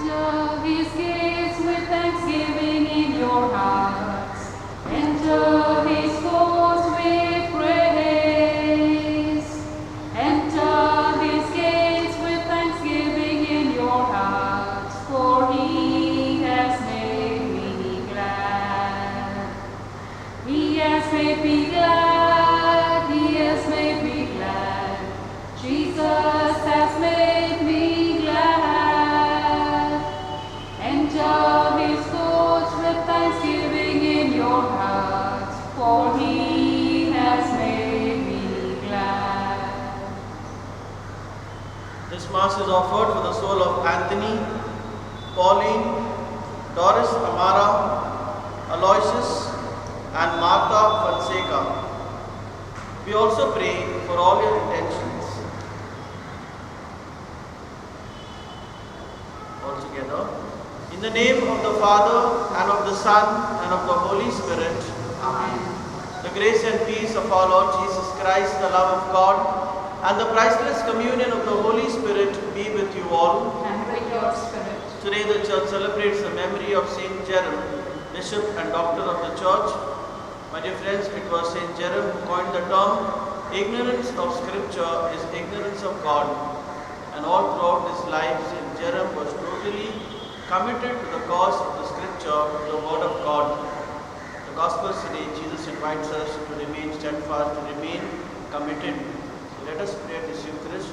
Enter his gates with thanksgiving in your hearts. Enter his courts with praise. Enter his gates with thanksgiving in your hearts, for he has made me glad. He has made me glad. He has made me glad. Jesus has made me glad. Enter his courts with thanksgiving in your hearts, for he has made me glad. This Mass is offered for the soul of Anthony, Pauline, Doris Amara, Aloysius, and Martha Fonseca. We also pray for all your intentions. All together. In the name of the Father, and of the Son, and of the Holy Spirit. Amen. The grace and peace of our Lord Jesus Christ, the love of God, and the priceless communion of the Holy Spirit be with you all. And with your spirit. Today the Church celebrates the memory of Saint Jerome, Bishop and Doctor of the Church. My dear friends, it was Saint Jerome who coined the term, ignorance of Scripture is ignorance of God. And all throughout his life, Saint Jerome was totally committed to the cause of the Scripture, the Word of God. The Gospels today, Jesus invites us to remain steadfast, to remain committed. So let us pray at this Eucharist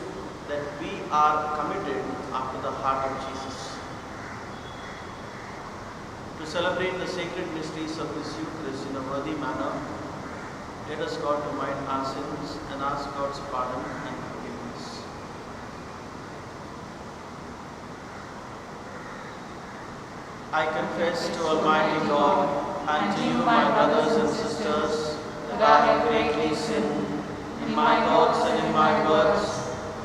that we are committed after the heart of Jesus. To celebrate the sacred mysteries of this Eucharist in a worthy manner, let us call to mind our sins and ask God's pardon and forgiveness. I confess to Almighty God and to you, my brothers and sisters, that I have greatly sinned in my thoughts and in my words,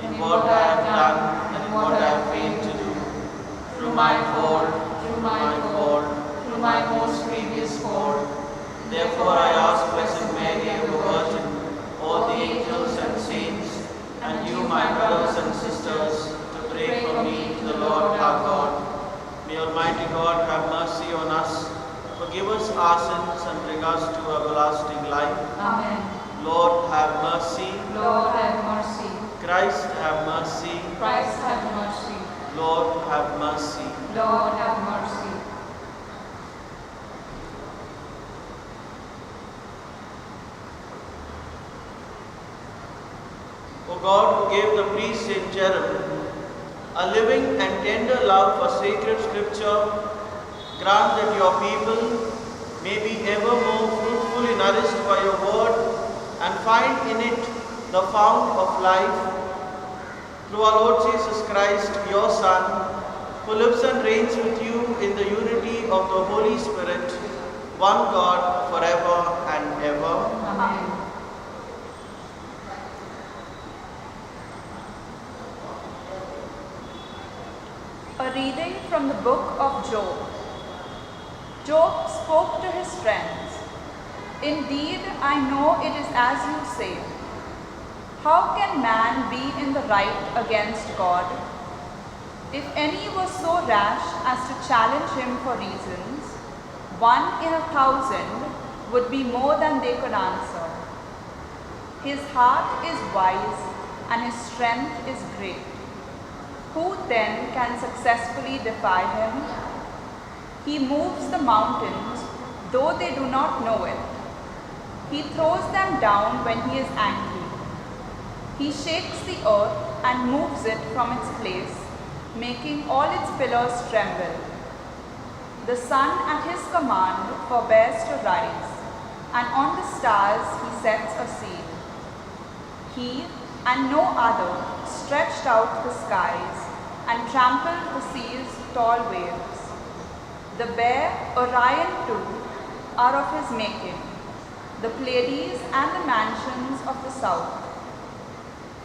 in what I have done and in what I have failed to do, through my fault, through my most grievous fault. Therefore I ask Blessed Mary, ever Virgin, all the angels and saints, and you, my brothers and sisters, to pray for me to the Lord our God. May Almighty God have mercy on us, forgive us our sins, and bring us to everlasting life. Amen. Lord, have mercy. Lord, have mercy. Christ, have mercy. Christ, have mercy. Lord, have mercy. Lord, have mercy. O God, who gave the priest Saint Jerome a living and tender love for sacred Scripture, grant that your people may be ever more fruitfully nourished by your word and find in it the fount of life. Through our Lord Jesus Christ, your Son, who lives and reigns with you in the unity of the Holy Spirit, one God, forever and ever. Amen. A reading from the book of Job. Job spoke to his friends. Indeed, I know it is as you say. How can man be in the right against God? If any was so rash as to challenge him for reasons, 1 in 1,000 would be more than they could answer. His heart is wise and his strength is great. Who then can successfully defy him? He moves the mountains, though they do not know it. He throws them down when he is angry. He shakes the earth and moves it from its place, making all its pillars tremble. The sun at his command forbears to rise, and on the stars he sets a seal. He and no other stretched out the skies and trampled the sea's tall waves. The bear, Orion too, are of his making, the Pleiades and the mansions of the south.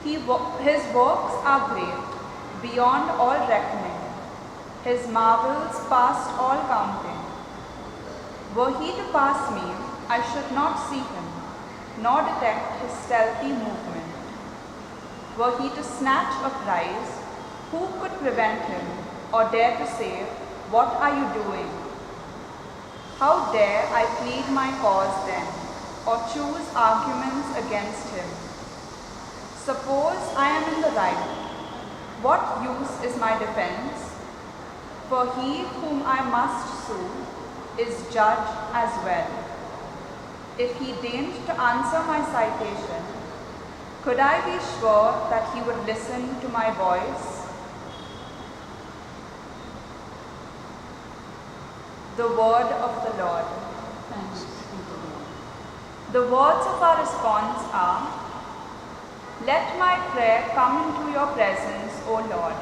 His works are great, beyond all reckoning, his marvels past all counting. Were he to pass me, I should not see him, nor detect his stealthy movement. Were he to snatch a prize, who could prevent him? or dare to say, "What are you doing?" How dare I plead my cause then, or choose arguments against him? Suppose I am in the right, what use is my defense? For he whom I must sue is judge as well. If he deigned to answer my citation, could I be sure that he would listen to my voice? The word of the Lord. Thanks be to God. The words of our response are, "Let my prayer come into your presence, O Lord."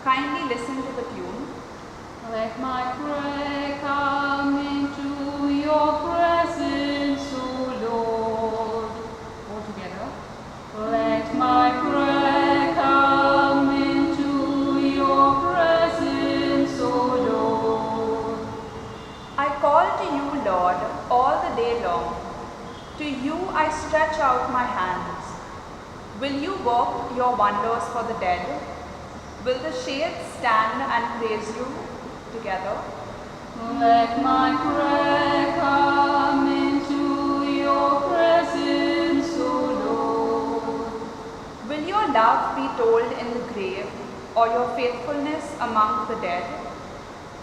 Kindly listen to the tune. Let my prayer come into your presence, O Lord. All together. Let my prayer come into your presence, O Lord. I call to you, Lord, all the day long. To you I stretch out my hands. Will you work your wonders for the dead? Will the shades stand and praise you together? Let my prayer come into your presence, O Lord. Will your love be told in the grave, or your faithfulness among the dead?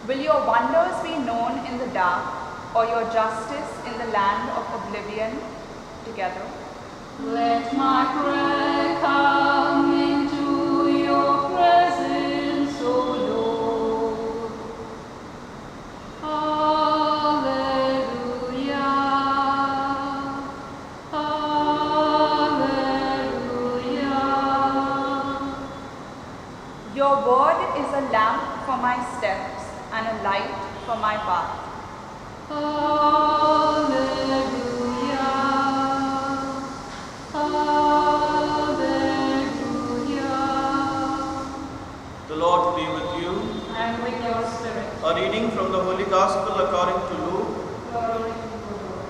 Will your wonders be known in the dark, or your justice in the land of oblivion? Together. Let my prayer come into your presence, O Lord. Alleluia. Alleluia. Your word is a lamp for my steps and a light for my path. Alleluia. Alleluia. The Lord be with you. And with your spirit. A reading from the Holy Gospel according to Luke. Glory to the Lord.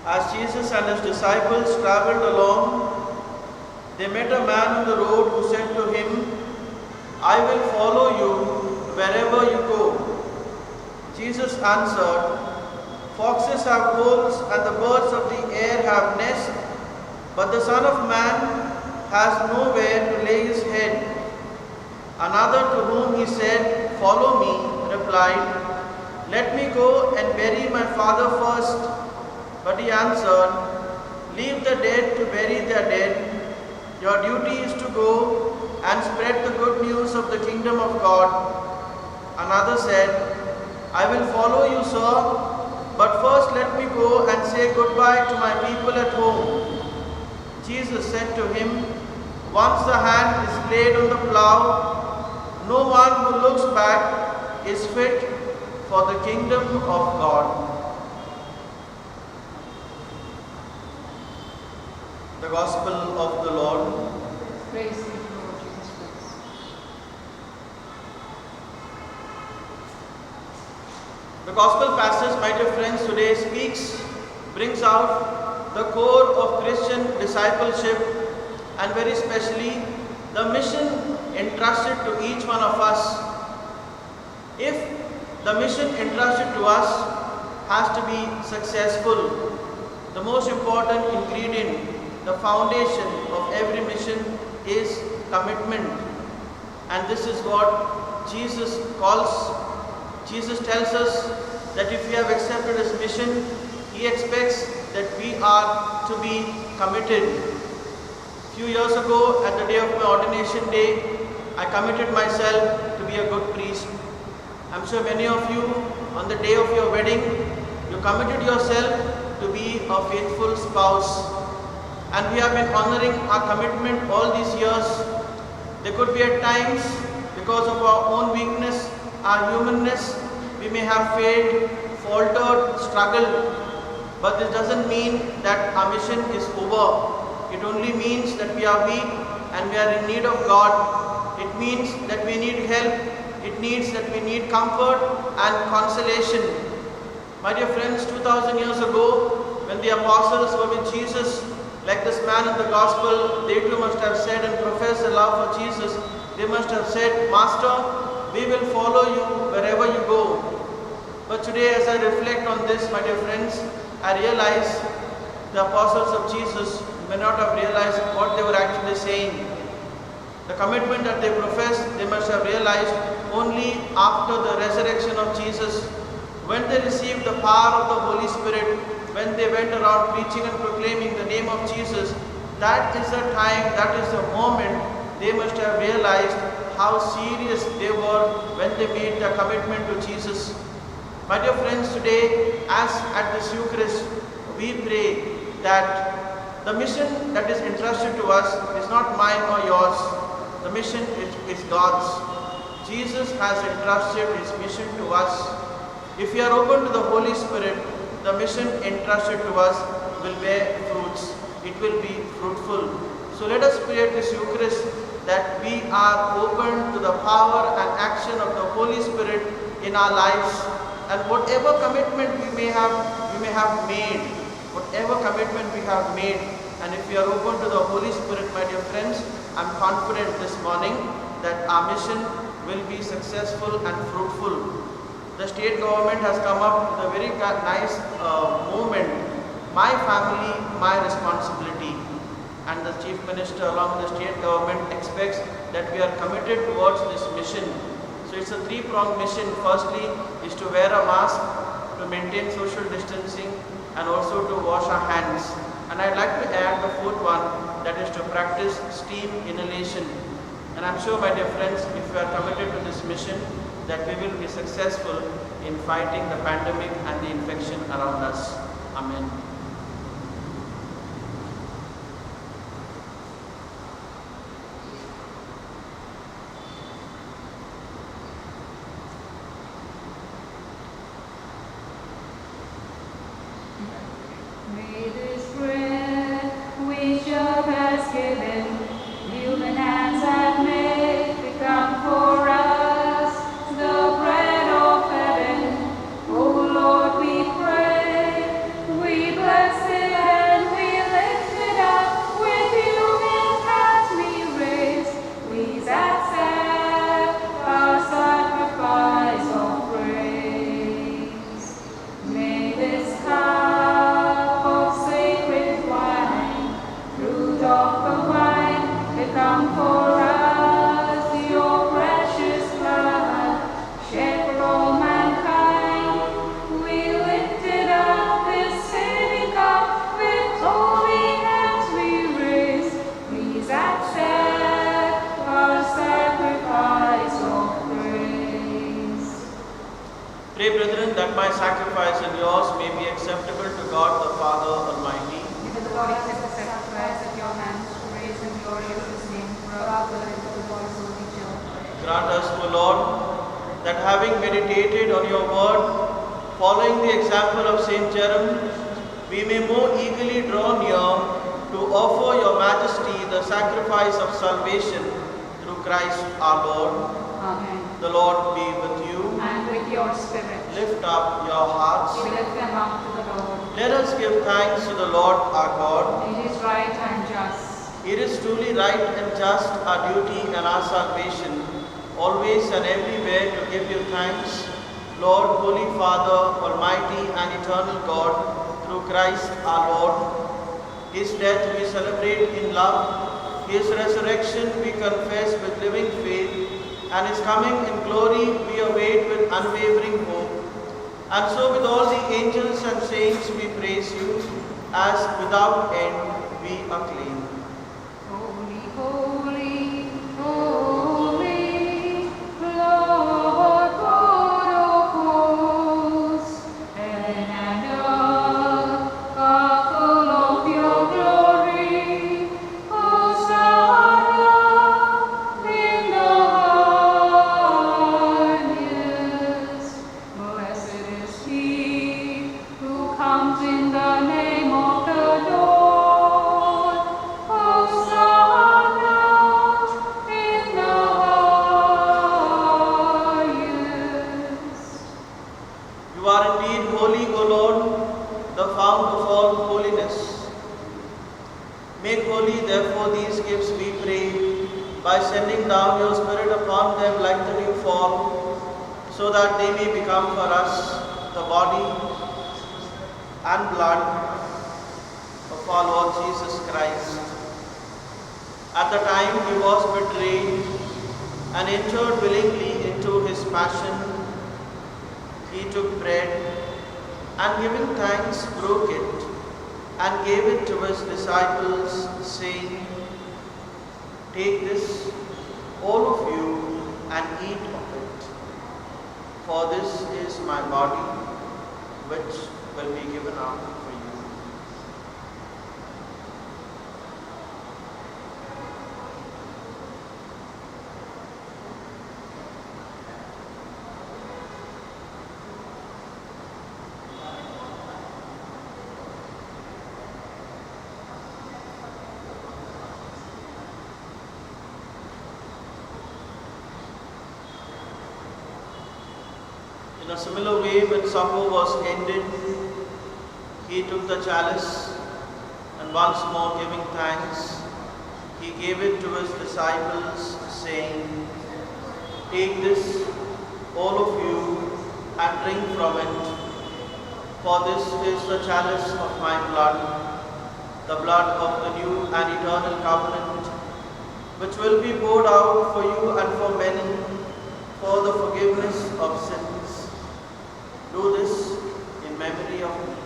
As Jesus and his disciples traveled along, they met a man on the road who said to him, "I will follow you wherever you go." Jesus answered, "Foxes have holes and the birds of the air have nests, but the Son of Man has nowhere to lay his head." Another, to whom he said, "Follow me," replied, "Let me go and bury my father first." But he answered, "Leave the dead to bury their dead. Your duty is to go and spread the good news of the kingdom of God." Another said, "I will follow you, sir, but first let me go and say goodbye to my people at home." Jesus said to him, "Once the hand is laid on the plough, no one who looks back is fit for the kingdom of God." The Gospel of the Lord. Praise be to Lord Jesus Christ. The Gospel passage, my dear friends, today brings out the core of Christian discipleship, and very specially the mission entrusted to each one of us. If the mission entrusted to us has to be successful, the most important ingredient, the foundation of every mission is commitment. And this is what Jesus tells us, that if we have accepted his mission, he expects that we are to be committed. Few years ago, at the day of my ordination day, I committed myself to be a good priest. I'm sure many of you, on the day of your wedding, you committed yourself to be a faithful spouse. And we have been honoring our commitment all these years. There could be at times, because of our own weakness, our humanness, we may have failed, faltered, struggled. But this doesn't mean that our mission is over. It only means that we are weak and we are in need of God. It means that we need help. It means that we need comfort and consolation. My dear friends, 2000 years ago, when the apostles were with Jesus, like this man in the Gospel, they too must have said and professed, expressed a love for Jesus, they must have said, Master, we will follow you wherever you go. But today, as I reflect on this, my dear friends, I realize the apostles of Jesus may not have realized what they were actually saying. The commitment that they professed, they must have realized only after the resurrection of Jesus. When they received the power of the Holy Spirit, when they went around preaching and proclaiming the name of Jesus, that is the time, that is the moment they must have realized how serious they were when they made the commitment to Jesus. My dear friends, today, as at this Eucharist, we pray that the mission that is entrusted to us is not mine or yours. The mission is God's. Jesus has entrusted His mission to us. If we are open to the Holy Spirit, the mission entrusted to us will bear fruits. It will be fruitful. So let us pray at this Eucharist that we are open to the power and action of the Holy Spirit in our lives. And whatever commitment we may have made, whatever commitment we have made, and if we are open to the Holy Spirit, my dear friends, I am confident this morning that our mission will be successful and fruitful. The state government has come up with a very nice movement, My Family, My Responsibility. And the Chief Minister along with the state government expects that we are committed towards this mission. So it's a three-pronged mission. Firstly is to wear a mask, to maintain social distancing, and also to wash our hands. And I'd like to add the fourth one, that is to practice steam inhalation. And I'm sure, my dear friends, if we are committed to this mission, that we will be successful in fighting the pandemic and the infection around us. Amen. May this bread which earth has given, human hands have made, become for us the bread of heaven. O Lord, we pray, we bless it and we lift it up with human hands we raise. Please accept our sacrifice of praise. May this cup of sacred wine, fruit of the vine, become for us your precious blood, shed for all mankind. We lift it up, this saving cup, with holy hands we raise. Please accept our sacrifice of praise. Pray, brethren, that my sacrifice and yours may be acceptable to God the Father Almighty. May the Lord accept the sacrifice at your hands to praise and glory of His name for our good and for the Lord's holy church. Grant us, O Lord, that having meditated on your word, following the example of Saint Jerome, we may more eagerly draw near to offer your majesty the sacrifice of salvation through Christ our Lord. Amen. The Lord be with you. And with your spirit, Lift up your hearts. we lift them up to the Lord. Let us give thanks to the Lord our God. It is right and just. It is truly right and just, our duty and our salvation, always and everywhere to give you thanks, Lord, Holy Father, Almighty and Eternal God, through Christ our Lord. His death we celebrate in love, His resurrection we confess with living faith, and His coming in glory we await with unwavering hope. And so with all the angels and saints we praise you, as without end we acclaim. Holy, holy, holy, Lord God of hosts, heaven and earth are full of your glory. Hosanna in the highest. Blessed is he who comes in the name of the Lord. by sending down your Spirit upon them like the dew fall, so that they may become for us the body and blood of our Lord Jesus Christ. At the time he was betrayed and entered willingly into his passion, he took bread and giving thanks broke it and gave it to his disciples, saying, "Take this, all of you, and eat of it, for this is my body, which will be given up for you." In a similar way, when supper was ended, he took the chalice and once more giving thanks, he gave it to his disciples, saying, "Take this, all of you, and drink from it, for this is the chalice of my blood, the blood of the new and eternal covenant, which will be poured out for you and for many for the forgiveness of sins. Do this in memory of me."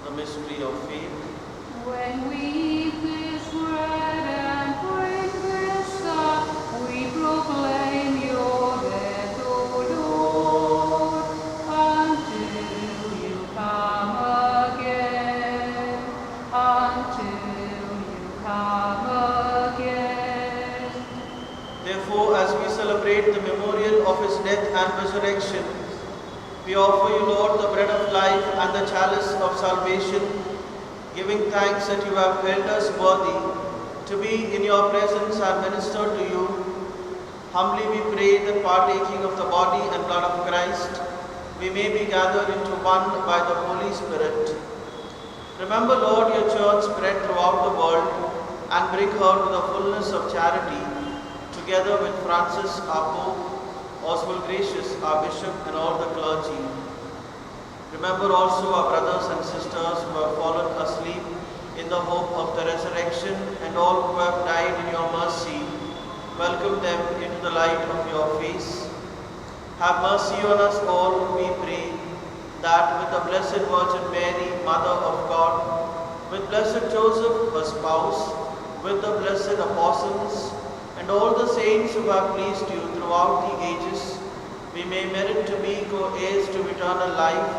The mystery of faith. When we eat this bread and drink this cup, we proclaim your death, O Lord, until you come again, until you come again. Therefore, as we celebrate the memorial of his death and resurrection, we offer you, Lord, the bread of life and the chalice of salvation, giving thanks that you have held us worthy to be in your presence and minister to you. Humbly we pray that partaking of the body and blood of Christ, we may be gathered into one by the Holy Spirit. Remember, Lord, your church spread throughout the world and bring her to the fullness of charity, together with Francis, our Pope, Oswald Gracious, our Bishop, and all the clergy. Remember also our brothers and sisters who have fallen asleep in the hope of the resurrection, and all who have died in your mercy. Welcome them into the light of your face. Have mercy on us all, we pray, that with the Blessed Virgin Mary, Mother of God, with Blessed Joseph, her spouse, with the blessed apostles, and all the saints who have pleased you throughout the ages, we may merit to be co-heirs to eternal life,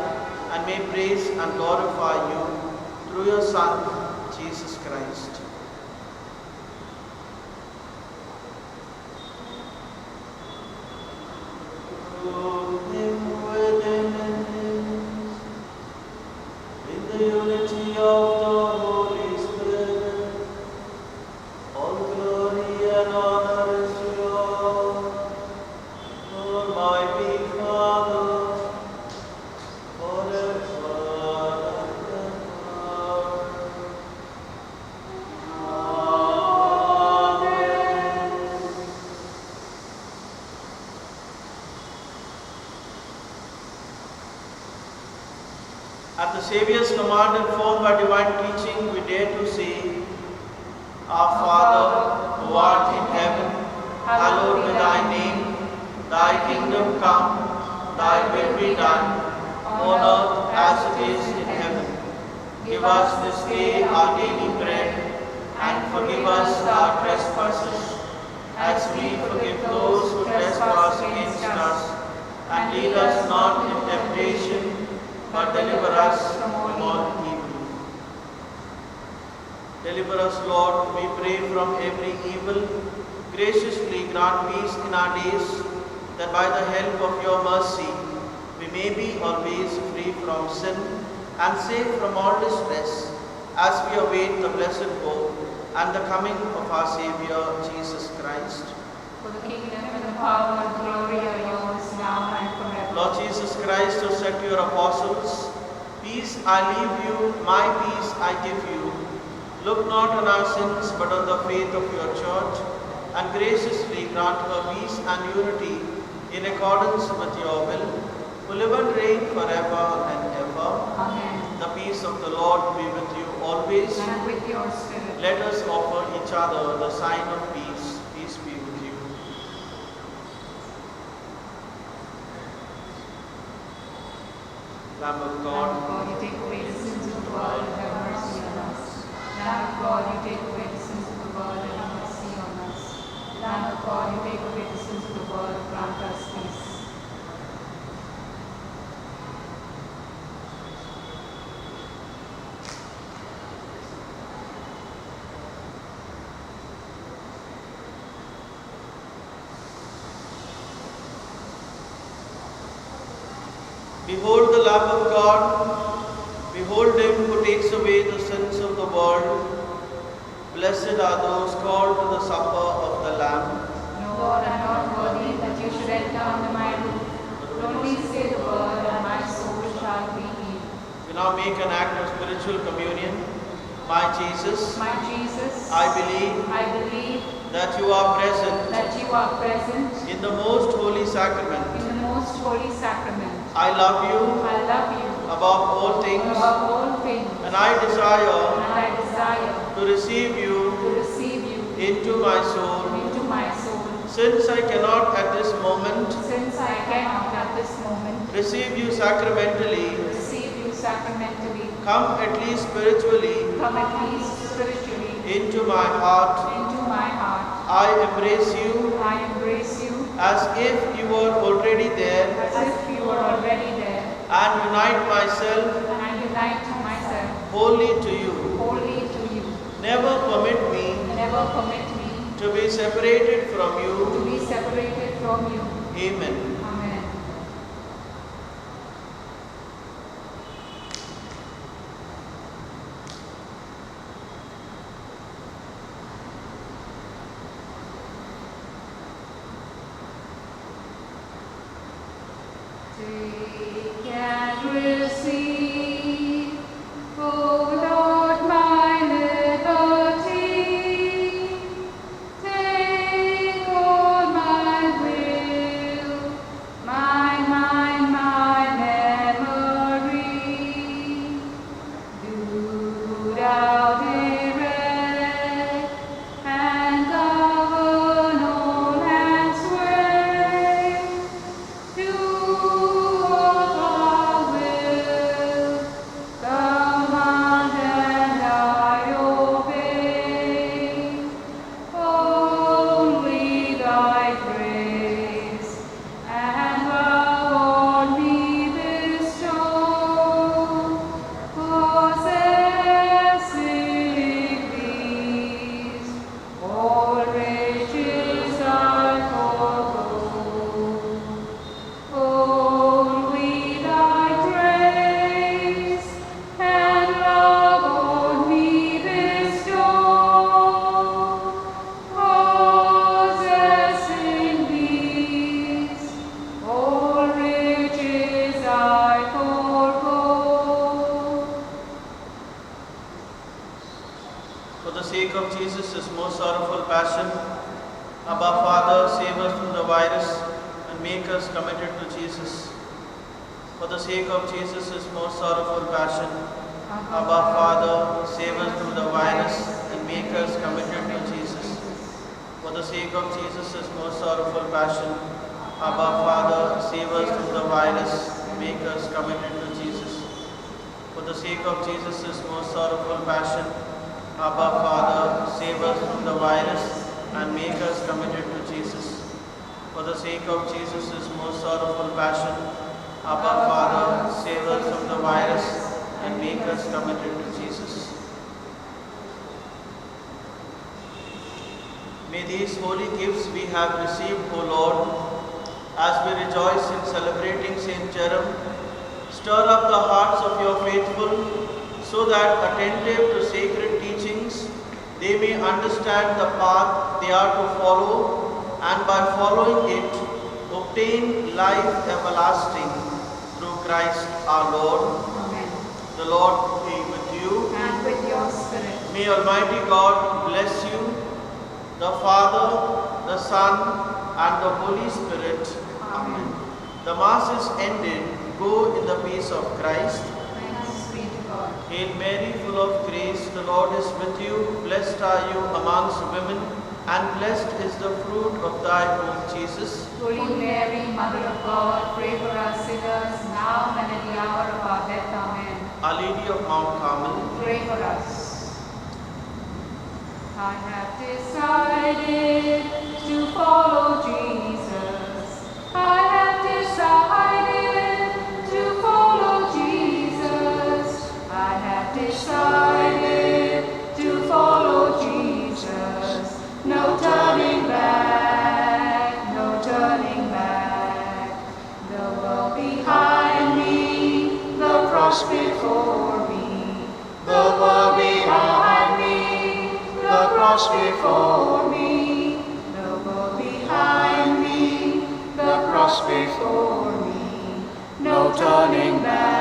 and may praise and glorify you through your Son, Jesus Christ. Through him, with him, and him, in the unity of the Holy Spirit, all glory and honor is yours, Almighty Father, forever and ever. Amen. At the Saviour's command, informed by divine teaching, we dare to say, Our Father, who art in heaven, hallowed be thy name. Thy kingdom come, thy will be done, on earth as it is in heaven. Give us this day our daily bread, and forgive us our trespasses, as we forgive those who trespass against us. And lead us not in temptation, but deliver us from all evil. Deliver us, Lord, we pray, from every evil. Graciously grant peace in our days, that by the help of your mercy we may be always free from sin and safe from all distress, as we await the blessed hope and the coming of our Saviour Jesus Christ. For the kingdom and the power and glory are yours now and forever. Lord Jesus Christ, who said to your apostles, "Peace I leave you, my peace I give you," look not on our sins but on the faith of your church, and graciously grant her peace and unity in accordance with your will, who live and reign forever and ever. Amen. The peace of the Lord be with you always. And with your spirit. Let us offer each other the sign of peace. Peace be with you. Lamb of Lamb of God, God, you take away the sins of the world and have mercy on us. Lamb of God, you take away the sins of the world and have mercy on us. Lamb of God, you take away the sins of the world, grant us peace. behold the Lamb of God. Behold him who takes away the sins of the world. Blessed are those called to the supper of the Lamb. Lord, I am not worthy that you should enter under my roof, but only say the word, and my soul shall be healed. We now make an act of spiritual communion. My Jesus, My Jesus, I believe I believe that you are present that you are present in the most holy sacrament. in the most holy sacrament. I love you I love you above all things, above all things, and I desire and I desire to receive you to receive you into my soul. into my soul. Since I cannot at this moment Since I cannot at this moment receive you sacramentally, receive you sacramentally, come at least spiritually come at least spiritually into my heart. into my heart. I embrace you I embrace you as if you were already there, as if you were already there, and unite myself and I unite myself wholly to you. wholly to you. Never permit me Never permit me to be separated from to you. be separated from you. Amen. Amen. Take and receive, O Lord, my liberty. Take all my will, my mind, my memory. Do thou direct and govern all and sway. Do all thy will, command and I obey. Only thy grace and love on me bestow, possessing these, all riches I forego. Only thy grace and love on me bestow, possessing these, all riches I forego. For the sake of Jesus' most sorrowful passion, Abba Father, save us from the virus and make us committed to Jesus. For the sake of Jesus' most sorrowful passion, Abba Father, save us from the virus and make us committed to Jesus. For the sake of Jesus' most sorrowful passion, Abba Father, save us from the virus and make us committed to Jesus. For the sake of Jesus' most sorrowful passion, Abba Father, save us from the virus and make us committed to Jesus. For the sake of Jesus' most sorrowful passion, Abba Father, save us from the virus and make us committed to Jesus. May these holy gifts we have received, O Lord, as we rejoice in celebrating Saint Jerome, stir up the hearts of your faithful, so that, attentive to sacred teachings, they may understand the path they are to follow, and by following it, obtain life everlasting through Christ our Lord. Amen. The Lord be with you. And with your spirit. May Almighty God bless you, the Father, the Son, and the Holy Spirit. Amen. The Mass is ended. Go in the peace of Christ. Thanks be to God. Hail Mary, full of grace, the Lord is with you. Blessed are you amongst women, and blessed is the fruit of thy womb, Jesus. Holy Mary, Mother of God, pray for us sinners, now and at the hour of our death. Amen. Our Lady of Mount Carmel, Pray for us. I have decided to follow Jesus. I have decided to follow Jesus. I have decided to follow Jesus. No turning back, no turning back. The world behind me, the cross before me. The world behind me, the cross before me. The world behind me, the cross before me. No turning back.